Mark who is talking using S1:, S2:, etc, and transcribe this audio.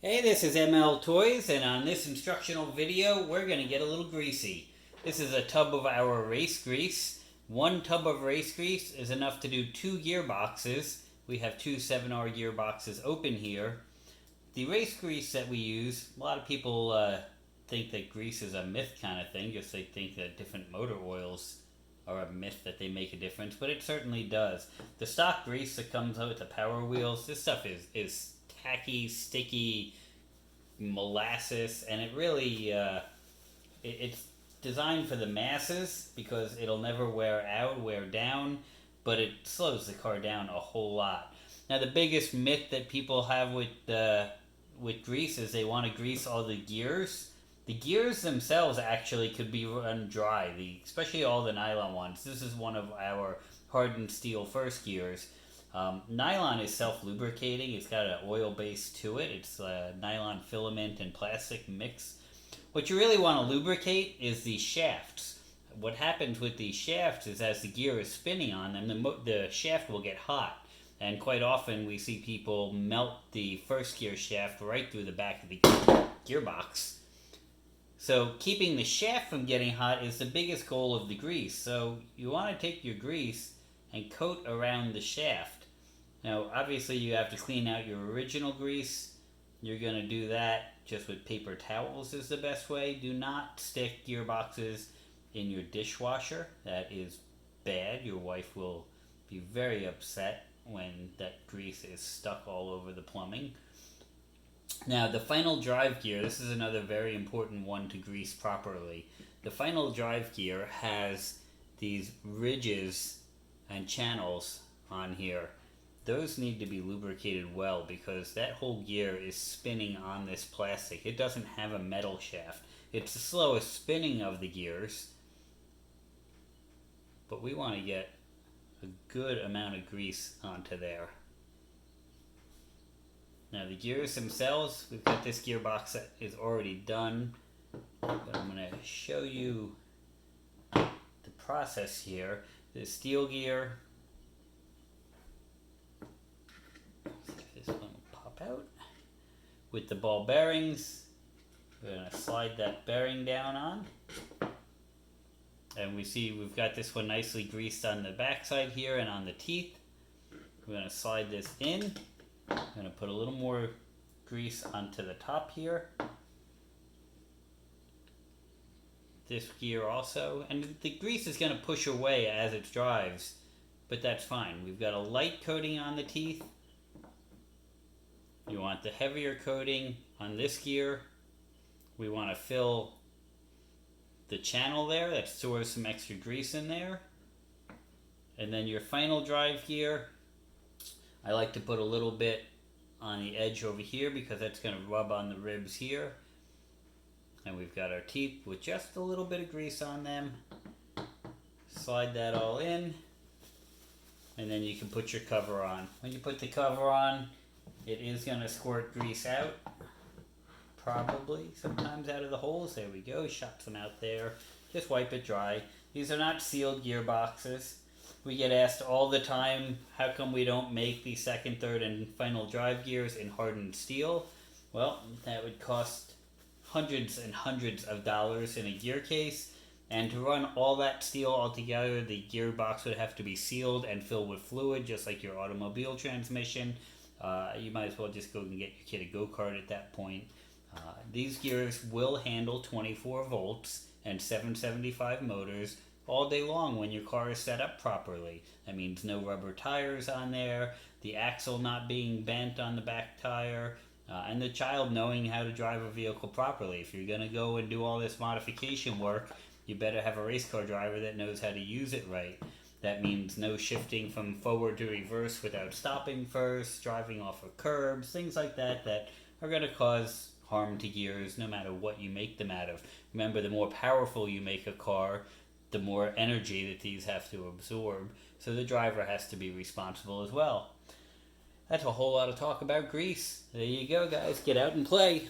S1: Hey, this is MLToys, and on this instructional video, we're going to get a little greasy. This is a tub of our race grease. One tub of race grease is enough to do 2 gearboxes. We have 2 7R gearboxes open here. The race grease that we use, a lot of people think that grease is a myth kind of thing, just they think that different motor oils are a myth that they make a difference, but it certainly does. The stock grease that comes out with the Power Wheels, this stuff is tacky, sticky molasses, and it really it's designed for the masses because it'll never wear down, but it slows the car down a whole lot. Now, the biggest myth that people have with grease is they want to grease all the gears. The gears themselves actually could be run dry, especially all the nylon ones. This is one of our hardened steel first gears. Nylon is self-lubricating. It's got an oil base to it. It's nylon filament and plastic mix. What you really want to lubricate is the shafts. What happens with these shafts is as the gear is spinning on them, the shaft will get hot. And quite often we see people melt the first gear shaft right through the back of the gearbox. So keeping the shaft from getting hot is the biggest goal of the grease. So you want to take your grease and coat around the shaft. Now, obviously, you have to clean out your original grease. You're going to do that just with paper towels is the best way. Do not stick gearboxes in your dishwasher. That is bad. Your wife will be very upset when that grease is stuck all over the plumbing. Now, the final drive gear, this is another very important one to grease properly. The final drive gear has these ridges and channels on here. Those need to be lubricated well because that whole gear is spinning on this plastic. It doesn't have a metal shaft. It's the slowest spinning of the gears, but we want to get a good amount of grease onto there. Now, the gears themselves, we've got this gearbox that is already done, but I'm going to show you the process here. The steel gear, this one will pop out. With the ball bearings, we're going to slide that bearing down on. And we see we've got this one nicely greased on the backside here and on the teeth. We're going to slide this in. I'm going to put a little more grease onto the top here. This gear also. And the grease is going to push away as it drives, but that's fine. We've got a light coating on the teeth. You want the heavier coating on this gear. We want to fill the channel there. That stores some extra grease in there. And then your final drive gear, I like to put a little bit on the edge over here because that's going to rub on the ribs here. And we've got our teeth with just a little bit of grease on them. Slide that all in. And then you can put your cover on. When you put the cover on, it is going to squirt grease out. Probably sometimes out of the holes. There we go. Shot some out there. Just wipe it dry. These are not sealed gearboxes. We get asked all the time, how come we don't make the second, third, and final drive gears in hardened steel? Well, that would cost hundreds and hundreds of dollars in a gear case. And to run all that steel all together, the gearbox would have to be sealed and filled with fluid, just like your automobile transmission. You might as well just go and get your kid a go-kart at that point. These gears will handle 24 volts and 775 motors all day long when your car is set up properly. That means no rubber tires on there, the axle not being bent on the back tire, and the child knowing how to drive a vehicle properly. If you're going to go and do all this modification work, you better have a race car driver that knows how to use it right. That means no shifting from forward to reverse without stopping first, driving off of curbs, things like that that are going to cause harm to gears no matter what you make them out of. Remember, the more powerful you make a car, the more energy that these have to absorb, so the driver has to be responsible as well. That's a whole lot of talk about grease. There you go, guys. Get out and play.